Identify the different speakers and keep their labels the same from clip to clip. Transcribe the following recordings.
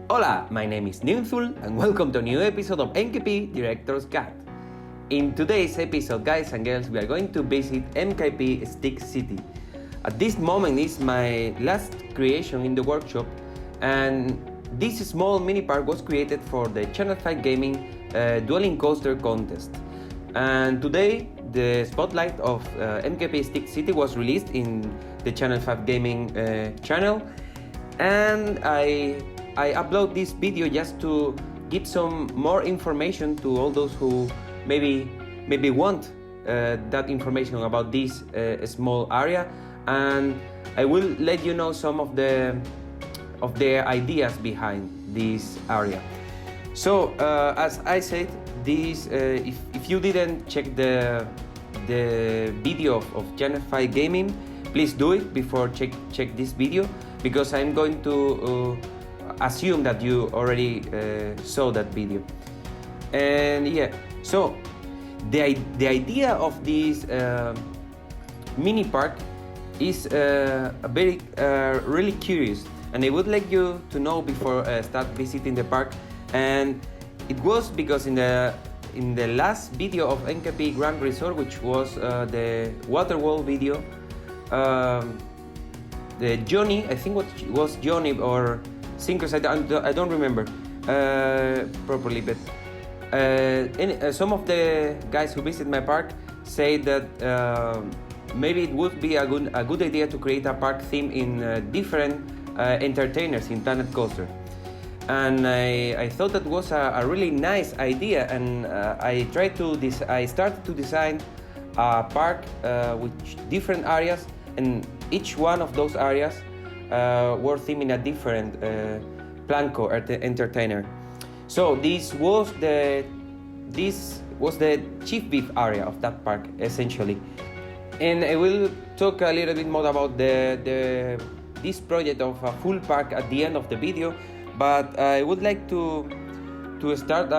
Speaker 1: Hola, my name is Ninthul and welcome to a new episode of MKP Director's Guide. In today's episode, guys and girls, we are going to visit MKP Stick City. At this moment is my last creation in the workshop, and this small mini park was created for the Channel 5 Gaming Dueling Coaster contest. And today the spotlight of MKP Stick City was released in the Channel 5 Gaming channel, and I upload this video just to give some more information to all those who maybe want that information about this small area, and I will let you know some of the ideas behind this area. So as I said, this if you didn't check the video of Channel 5 Gaming, please do it before check this video, because I'm going to assume that you already saw that video. And yeah, so the idea of this mini park is very really curious, and I would like you to know before start visiting the park. And it was because in the last video of MKP Grand Resort, which was the water wall video, the Jonny, I think it was Jonny or Sinkers, I don't remember properly, but some of the guys who visit my park say that maybe it would be a good idea to create a park theme in different entertainers in Planet Coaster. And I thought that was a really nice idea, and I started to design a park with different areas, and each one of those areas were theming a different Planco entertainer. So this was the chief beef area of that park essentially, and I will talk a little bit more about this project of a full park at the end of the video. But I would like to start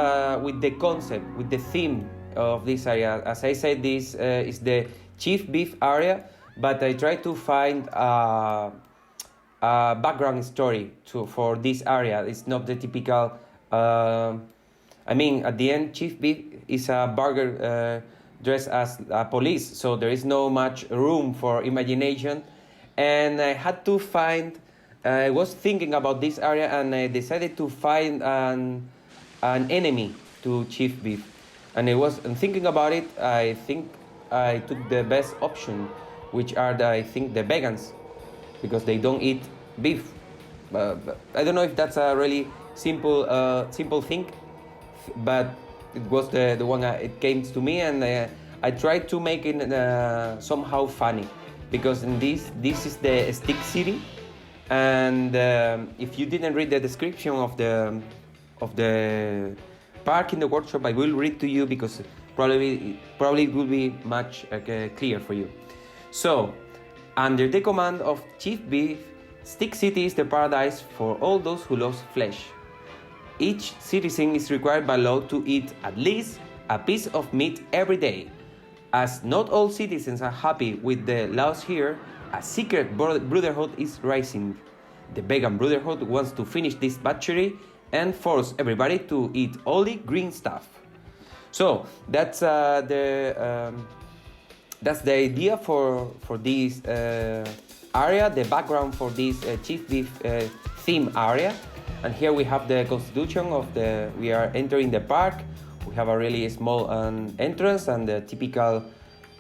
Speaker 1: with the concept, with the theme of this area. As I said, this is the chief beef area, but I try to find a background story for this area. It's not the typical. At the end, Chief Beef is a burger dressed as a police, so there is no much room for imagination. And I had to find. I was thinking about this area, and I decided to find an enemy to Chief Beef. And thinking about it, I think I took the best option, which are the vegans, because they don't eat beef. I don't know if that's a really simple thing, but it was the one it came to me, and I tried to make it somehow funny, because in this is the Stick City, and if you didn't read the description of the park in the workshop, I will read to you, because probably it will be much clear for you. So, under the command of Chief Beef, Stick City is the paradise for all those who love flesh. Each citizen is required by law to eat at least a piece of meat every day. As not all citizens are happy with the laws here, a secret brotherhood is rising. The vegan brotherhood wants to finish this butchery and force everybody to eat only green stuff. So that's the idea for this area, the background for this Chief Beef theme area. And here we have the constitution of we are entering the park. We have a really small entrance, and the typical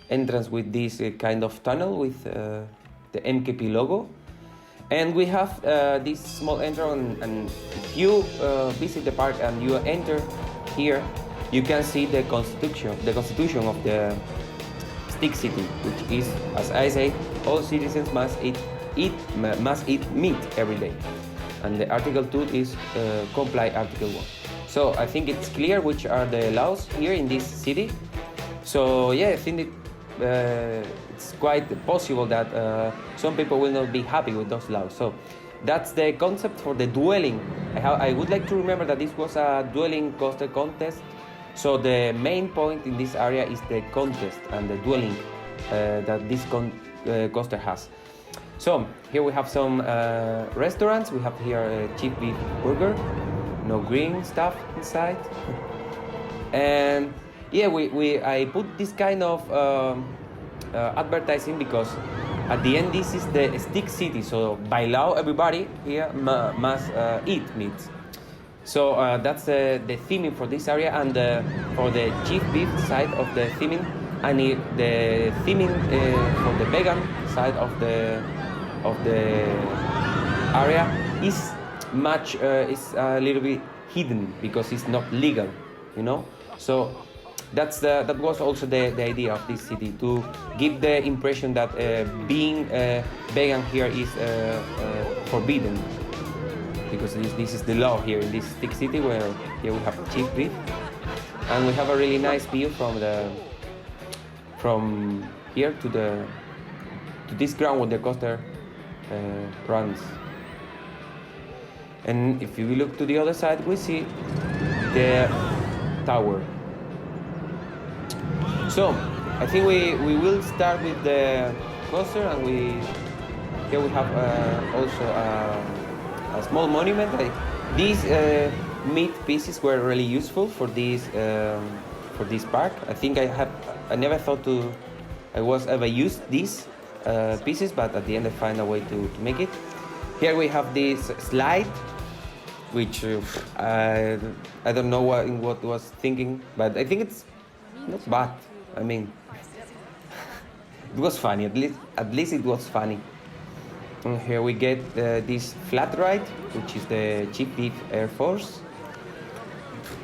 Speaker 1: entrance with this kind of tunnel with the MKP logo. And we have this small entrance, and if you visit the park and you enter here, you can see the constitution of the Stick City, which is, as I say, all citizens must eat meat every day. And the Article 2 is comply Article 1. So I think it's clear which are the laws here in this city. So yeah, I think it's quite possible that some people will not be happy with those laws. So that's the concept for the dueling. I would like to remember that this was a dueling coaster contest. So the main point in this area is the contest and the dueling that this coaster has. So here we have some restaurants. We have here a cheap beef burger, no green stuff inside. And yeah, I put this kind of advertising because at the end this is the stick city, so by law everybody here must eat meat. So that's the theming for this area, and for the cheap beef side of the theming, and the theming for the vegan side of the area is much is a little bit hidden because it's not legal, you know. So that was also the idea of this city, to give the impression that being vegan here is forbidden, because this is the law here in this stick city, where here we have cheap beef, and we have a really nice view from here to this ground where the coaster runs. And if we look to the other side, we see the tower. So I think we will start with the coaster, and here we have also a small monument. These meat pieces were really useful for this park. I think I never thought I was ever used these pieces, but at the end I find a way to make it. Here we have this slide, which I don't know what was thinking, but I think it's not bad. I mean, it was funny. At least it was funny. And here we get this flat ride, which is the cheap beef Air Force.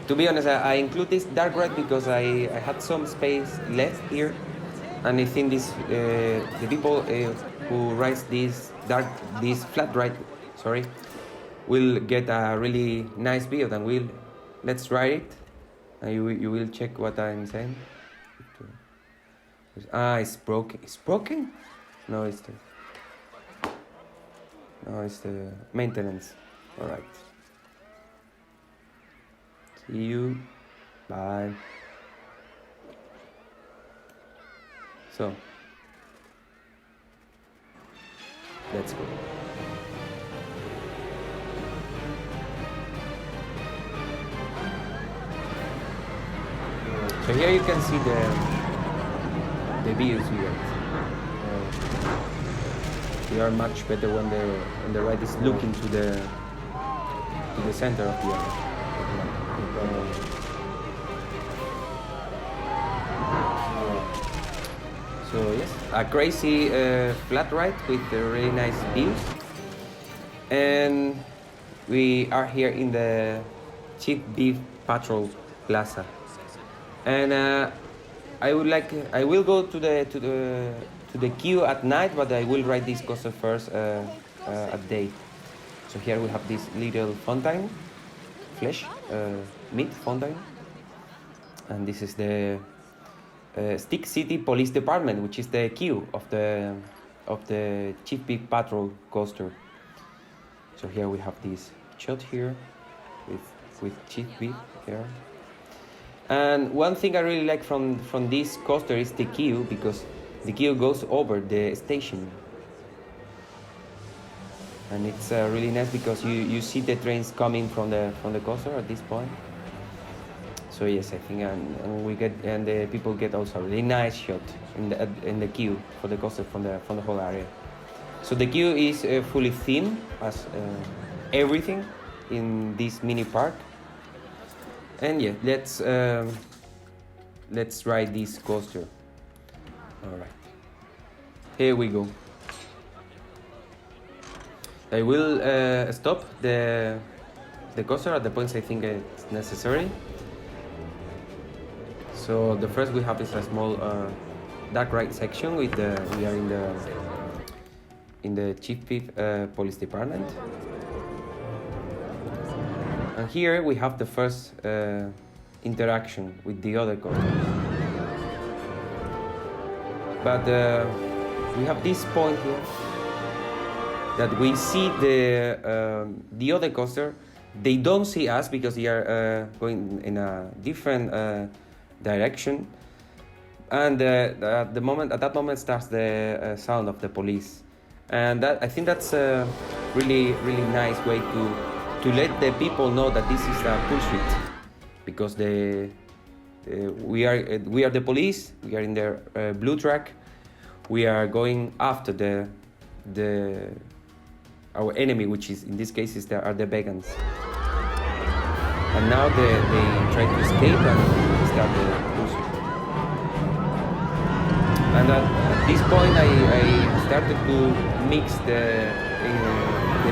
Speaker 1: To be honest, I include this dark ride because I had some space left here, and I think the people who ride this flat ride, will get a really nice view. And let's ride it, and you will check what I'm saying. It's broken. It's broken? No, it's the maintenance. All right. See you. Bye. So, let's go. So here you can see the views here. They are much better when the ride is looking to the center of the area. So yes, a crazy flat ride with really nice views, and we are here in the Cheap Beef Patrol Plaza, and I will go to the queue at night, but I will ride this coaster first at day. So here we have this little fountain, meat fountain, and this is the Stick City Police Department, which is the queue of the Cheap Beef Patrol coaster. So here we have this shot here with Cheap Beef here. And one thing I really like from this coaster is the queue, because the queue goes over the station, and it's really nice because you see the trains coming from the coaster at this point. So yes, I think and the people get also a really nice shot in the queue for the coaster from the whole area. So the queue is fully themed as everything in this mini park. And yeah, let's ride this coaster. All right, here we go. I will stop the coaster at the points I think it's necessary. So the first we have is a small dark ride section we are in the Cheap Beef Police Department. And here we have the first interaction with the other coasters. But we have this point here that we see the other coaster. They don't see us because they are going in a different direction. And at that moment starts the sound of the police. and that I think that's a really nice way to let the people know that this is a pursuit, because we are the police. We are in the blue truck. We are going after our enemy, which is in this case are the vegans. And now they try to escape and start the pursuit. And at this point, I started to mix the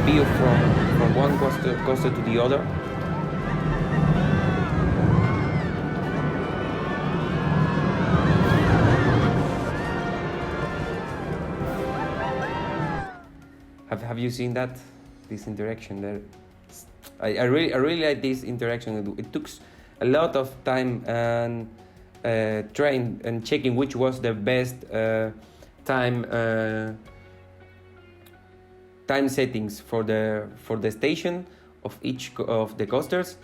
Speaker 1: view from one coaster to the other. Have you seen that? This interaction there? I really like this interaction. It took a lot of time and trying and checking which was the best time settings for the station of each of the coasters.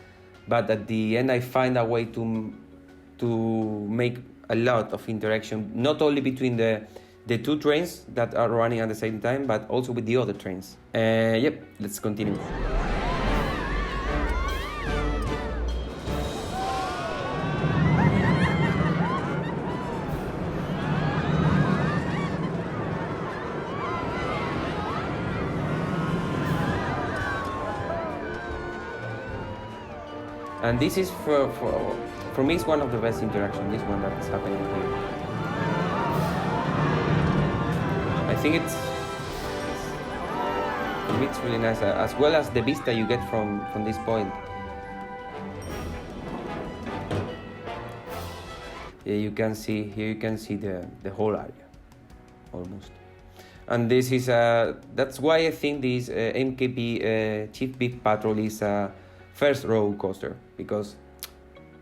Speaker 1: But at the end, I find a way to make a lot of interaction, not only between the two trains that are running at the same time, but also with the other trains. Yep, let's continue. And this is for me, it's one of the best interactions, this one that is happening here. I think it's really nice, as well as the vista you get from this point. Yeah, you can see the whole area, almost. And this is that's why I think this MKP Chief Beef Patrol is a first row coaster, because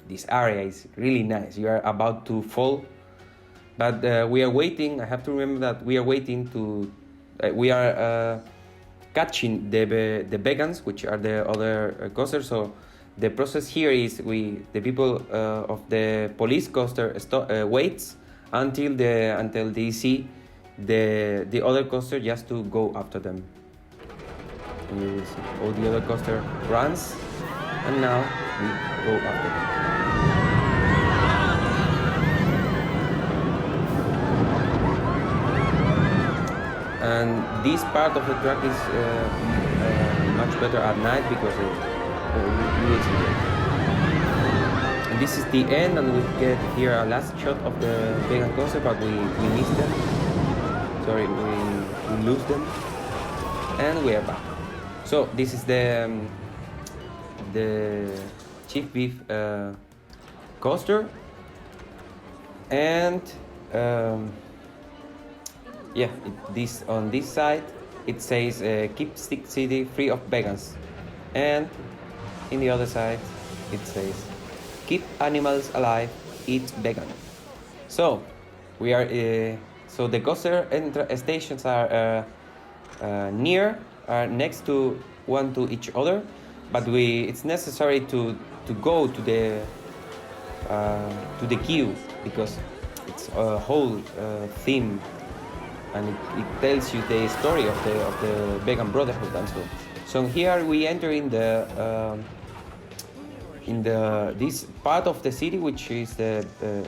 Speaker 1: this area is really nice. You are about to fall, but we are waiting. I have to remember that we are waiting to. We are catching the vegans, which are the other coasters. So the process here is the people of the police coaster waits until they see the other coaster, just to go after them. And you will see all the other coaster runs, and now we go after them. And this part of the track is much better at night, because you will see it. And this is the end, and we get here a last shot of the vegan coaster, but we missed them. Sorry, we lose them, and we are back. So this is the Chief Beef coaster, and yeah, on this side it says keep Stick City free of vegans, and in the other side it says keep animals alive, eat vegan. So we are so the coaster stations are next to one to each other, but it's necessary to go to the queue, because it's a whole theme, and it tells you the story of the vegan brotherhood and so on. So here we enter in this part of the city, which is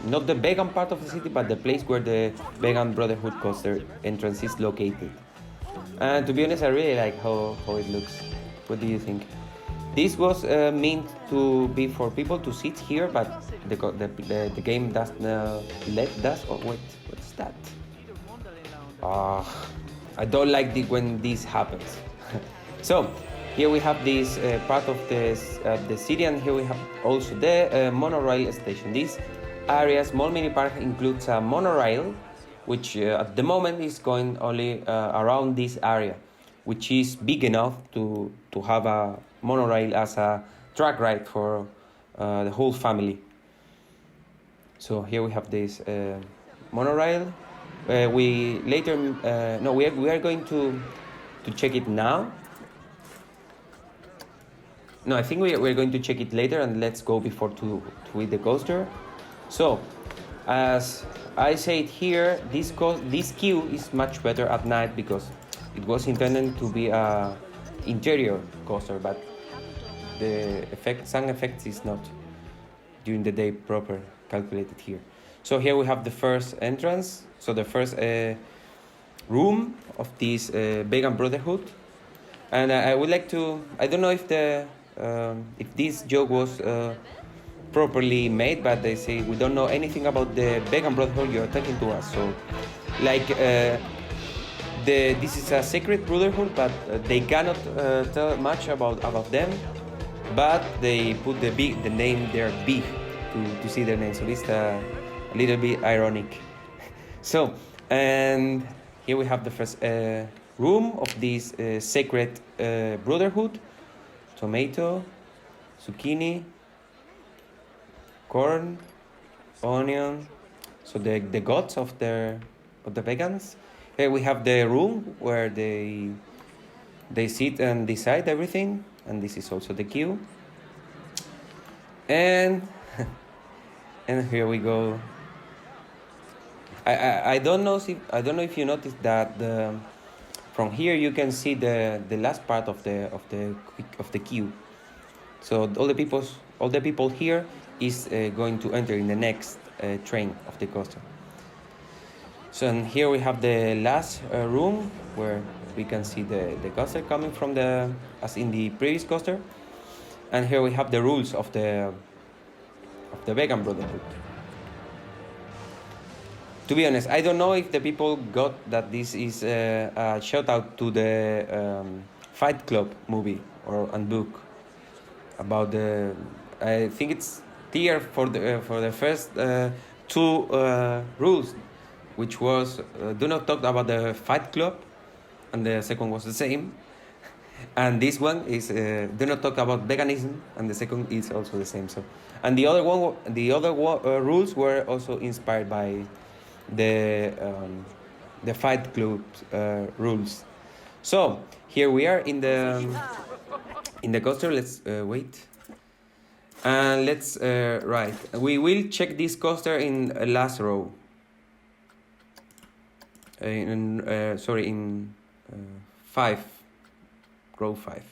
Speaker 1: not the vegan part of the city, but the place where the vegan brotherhood coaster entrance is located. And to be honest, I really like how it looks. What do you think? This was meant to be for people to sit here, but the game doesn't let us. Oh wait, what's that? I don't like when this happens. So here we have this part of the city, and here we have also the monorail station. This area, small mini park, includes a monorail, which at the moment is going only around this area, which is big enough to have a monorail as a track ride for the whole family. So here we have this monorail. We are going to check it now. No, I think we're going to check it later, and let's go before to eat the coaster. So, as I said here, this queue is much better at night, because it was intended to be a interior coaster, but the sound effects is not during the day proper calculated here. So here we have the first entrance, so the first room of this vegan brotherhood. And I would like to, I don't know if if this joke was properly made, but they say we don't know anything about the vegan brotherhood you're talking to us. So like this is a secret brotherhood, but they cannot tell much about them, but they put the name there big to see their name, so it's a little bit ironic. So, and here we have the first room of this sacred brotherhood: tomato, zucchini, corn, onion, so the gods of the vegans. Here we have the room where they sit and decide everything, and this is also the queue. And and here we go. I don't know if you noticed that from here you can see the last part of the queue. So all the people here is going to enter in the next train of the coaster. So and here we have the last room where we can see the coaster coming from as in the previous coaster. And here we have the rules of the vegan brotherhood. To be honest, I don't know if the people got that this is a shout out to the Fight Club movie and book about the. I think it's clear for the first two rules, which was do not talk about the Fight Club, and the second was the same. And this one is do not talk about veganism, and the second is also the same. So, and the other rules were also inspired by the Fight Club rules. So here we are in the coaster. Let's wait, and let's right. We will check this coaster in last row. In 5. Row 5.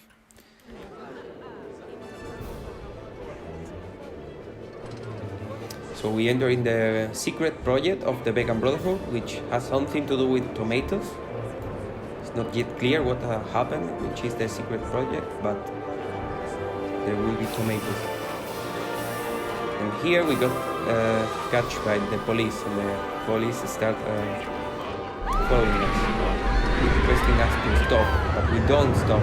Speaker 1: So we enter in the secret project of the Vegan Brotherhood, which has something to do with tomatoes. It's not yet clear what happened, which is the secret project, but there will be tomatoes. And here we got catched by the police, and the police start following us, requesting us to stop, but we don't stop.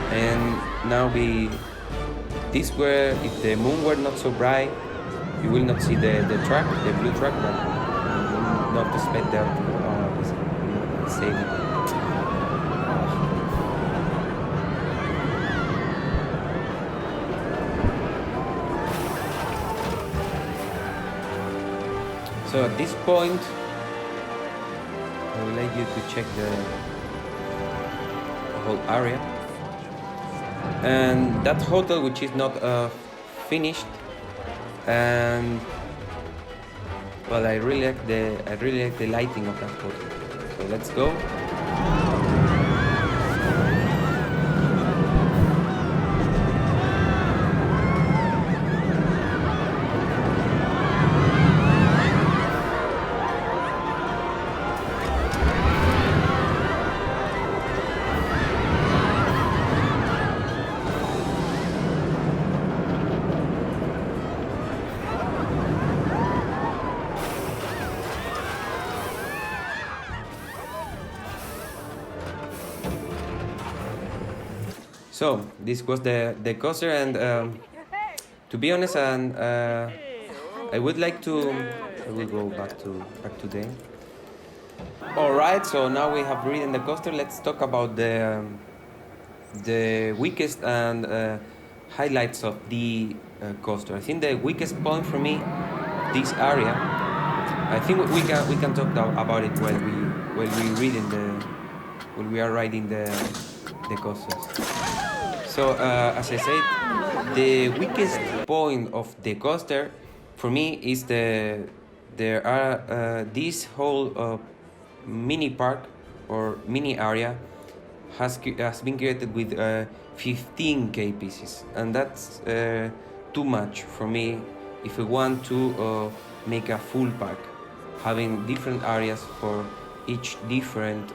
Speaker 1: And now this where, if the moon were not so bright, you will not see the track, the blue track, but you will not expect that same. So at this point, I would like you to check the whole area. And that hotel, which is not finished, and well, I really like the lighting of that hotel. So let's go. So this was the coaster, and to be honest, and I would like to. I will go back to them. All right. So now we have ridden the coaster. Let's talk about the weakest and highlights of the coaster. I think the weakest point for me, this area, I think we can talk about it while we are riding the coasters. So as I said, the weakest point of the coaster for me is this whole mini park or mini area has been created with 15k pieces, and that's too much for me if we want to make a full park, having different areas for each different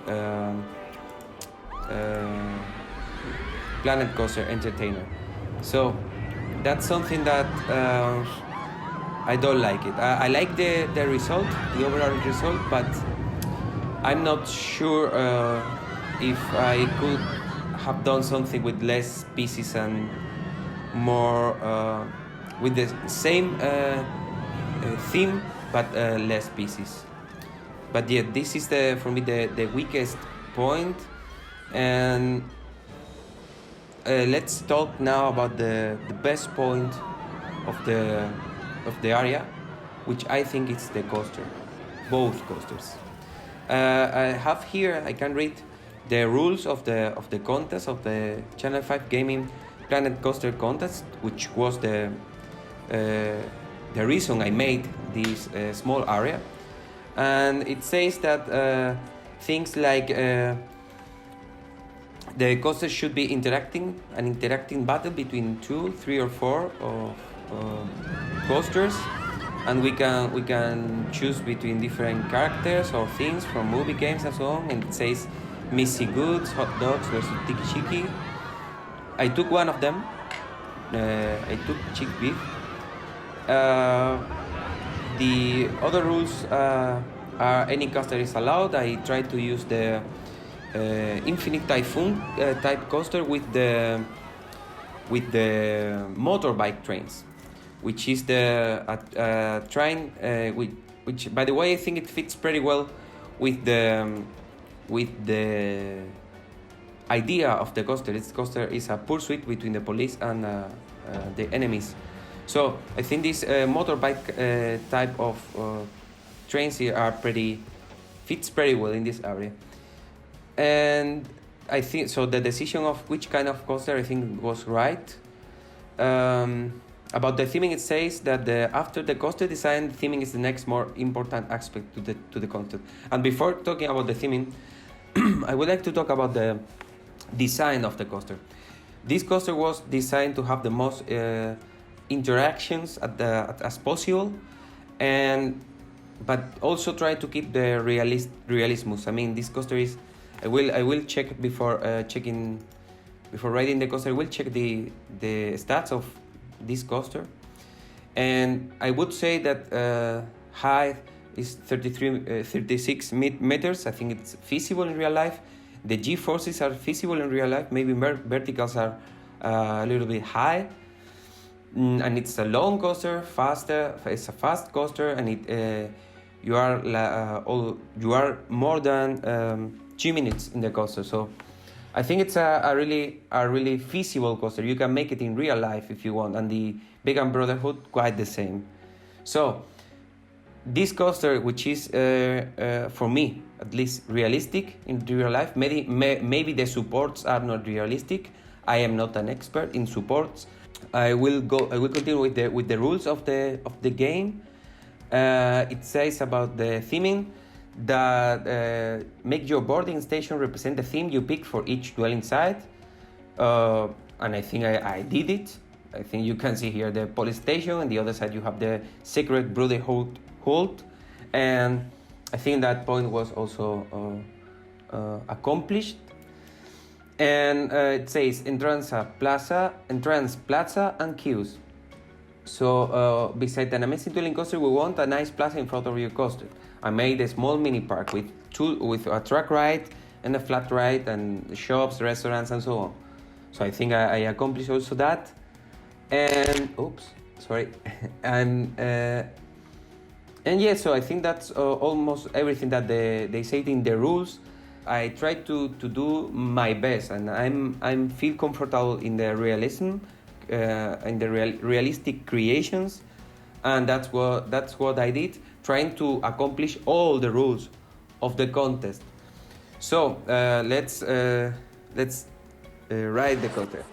Speaker 1: Planet Coaster entertainer. So that's something that I don't like it. I like the result, the overall result, but I'm not sure if I could have done something with less pieces and more with the same theme but less pieces. But yeah, this is for me the weakest point. And let's talk now about the best point of the area, which I think is the coaster, both coasters. I have here, I can read the rules of the contest of the Channel 5 Gaming Planet Coaster contest, which was the reason I made this small area. And it says that things like the coaster should be an interacting battle between 2, 3, or 4 of coasters, and we can choose between different characters or things from movie games and so on. And it says Missy Goods, Hot Dogs versus Tiki Chiki. I took one of them. I took chick beef. The other rules are any coaster is allowed. I tried to use the Infinite Typhoon type coaster with the motorbike trains, which is the train which by the way I think it fits pretty well with the idea of the coaster. This coaster is a pursuit between the police and the enemies. So I think this motorbike type of trains here fits pretty well in this area. And I think so the decision of which kind of coaster I think was right. About the theming, it says that after the coaster design, theming is the next more important aspect to the content. And before talking about the theming, I would like to talk about the design of the coaster. This coaster was designed to have the most interactions as possible, but also try to keep the realism. I mean, this coaster is. I will check before riding the coaster. I will check the stats of this coaster, and I would say that height is 36 meters. I think it's feasible in real life. The G-forces are feasible in real life. Maybe verticals are a little bit high, and it's a long coaster, faster. It's a fast coaster, and you are more than 2 minutes in the coaster. So I think it's a really feasible coaster. You can make it in real life if you want, and the Vegan Brotherhood quite the same. So this coaster, which is for me at least realistic in real life, maybe the supports are not realistic. I am not an expert in supports. I will continue with the rules of the game. It says about the theming that make your boarding station represent the theme you pick for each dwelling site, and I think I did it. I think you can see here the police station, and the other side you have the secret brotherhood hold, and I think that point was also accomplished. And it says entrance plaza, and queues. So beside an amazing dueling coaster, we want a nice plaza in front of your coaster. I made a small mini park with a track ride and a flat ride and shops, restaurants, and so on. So I think I accomplished also that. And and yeah, so I think that's almost everything that they said in the rules. I tried to do my best, and I'm feel comfortable in the realism realistic creations, and that's what I did, trying to accomplish all the rules of the contest. So let's write the contest.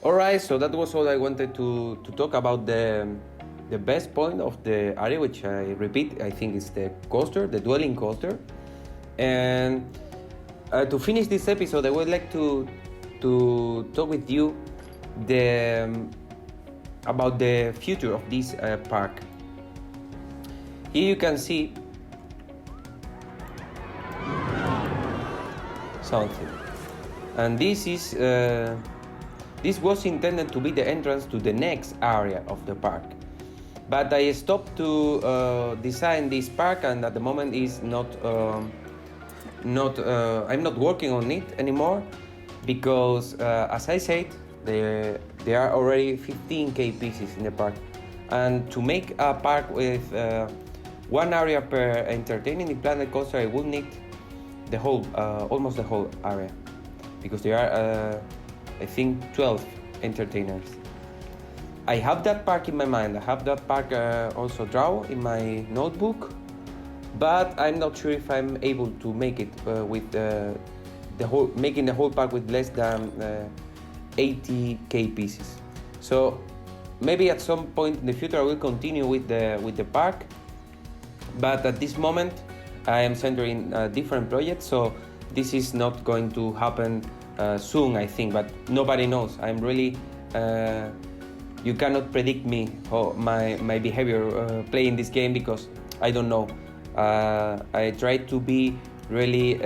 Speaker 1: Alright, so that was all I wanted to talk about the best point of the area, which I repeat, I think is the coaster, the Dueling coaster. And to finish this episode, I would like to talk with you about the future of this park. Here you can see something, and this was intended to be the entrance to the next area of the park, but I stopped to design this park, and at the moment is I'm not working on it anymore, because as I said, there are already 15k pieces in the park, and to make a park with one area per entertaining planet coaster, I would need the whole, almost the whole area, because there are I think 12 entertainers. I have that park in my mind. I have that park also drawn in my notebook, but I'm not sure if I'm able to make it with making the whole park with less than 80k pieces. So maybe at some point in the future I will continue with the park, but at this moment I am centering different projects, so this is not going to happen soon, I think, but nobody knows. I'm really you cannot predict me or my behavior playing this game, because I don't know. I try to be really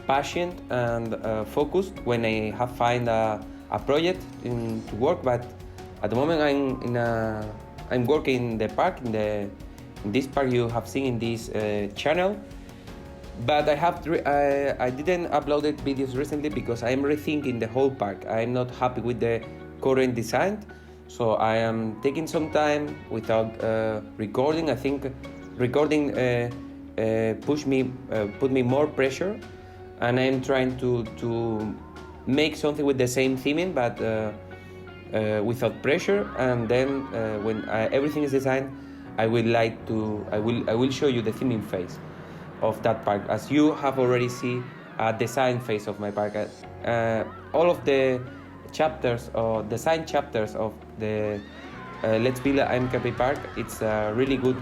Speaker 1: patient and focused when I have find a project to work, but at the moment I'm working in the park, in this park you have seen in this channel. But I didn't upload videos recently because I am rethinking the whole park. I am not happy with the current design, so I am taking some time without recording. I think recording put me more pressure, and I am trying to make something with the same theming, but without pressure. And then when everything is designed, I will show you the theming phase of that park. As you have already seen a design phase of my park, all of the chapters or design chapters of the Let's Build a MKP park, it's a really good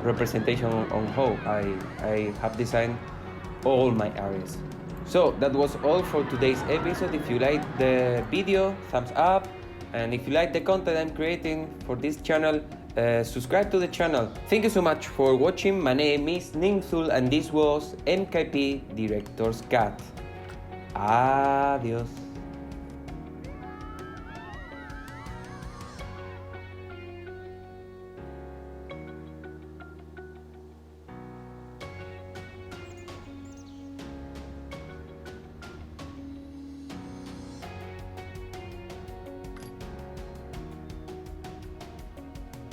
Speaker 1: representation on how I have designed all my areas. So that was all for today's episode. If you liked the video, thumbs up, And if you like the content I'm creating for this channel, subscribe to the channel. Thank you so much for watching. My name is Nimthul and this was MKP Director's Cut. Adios.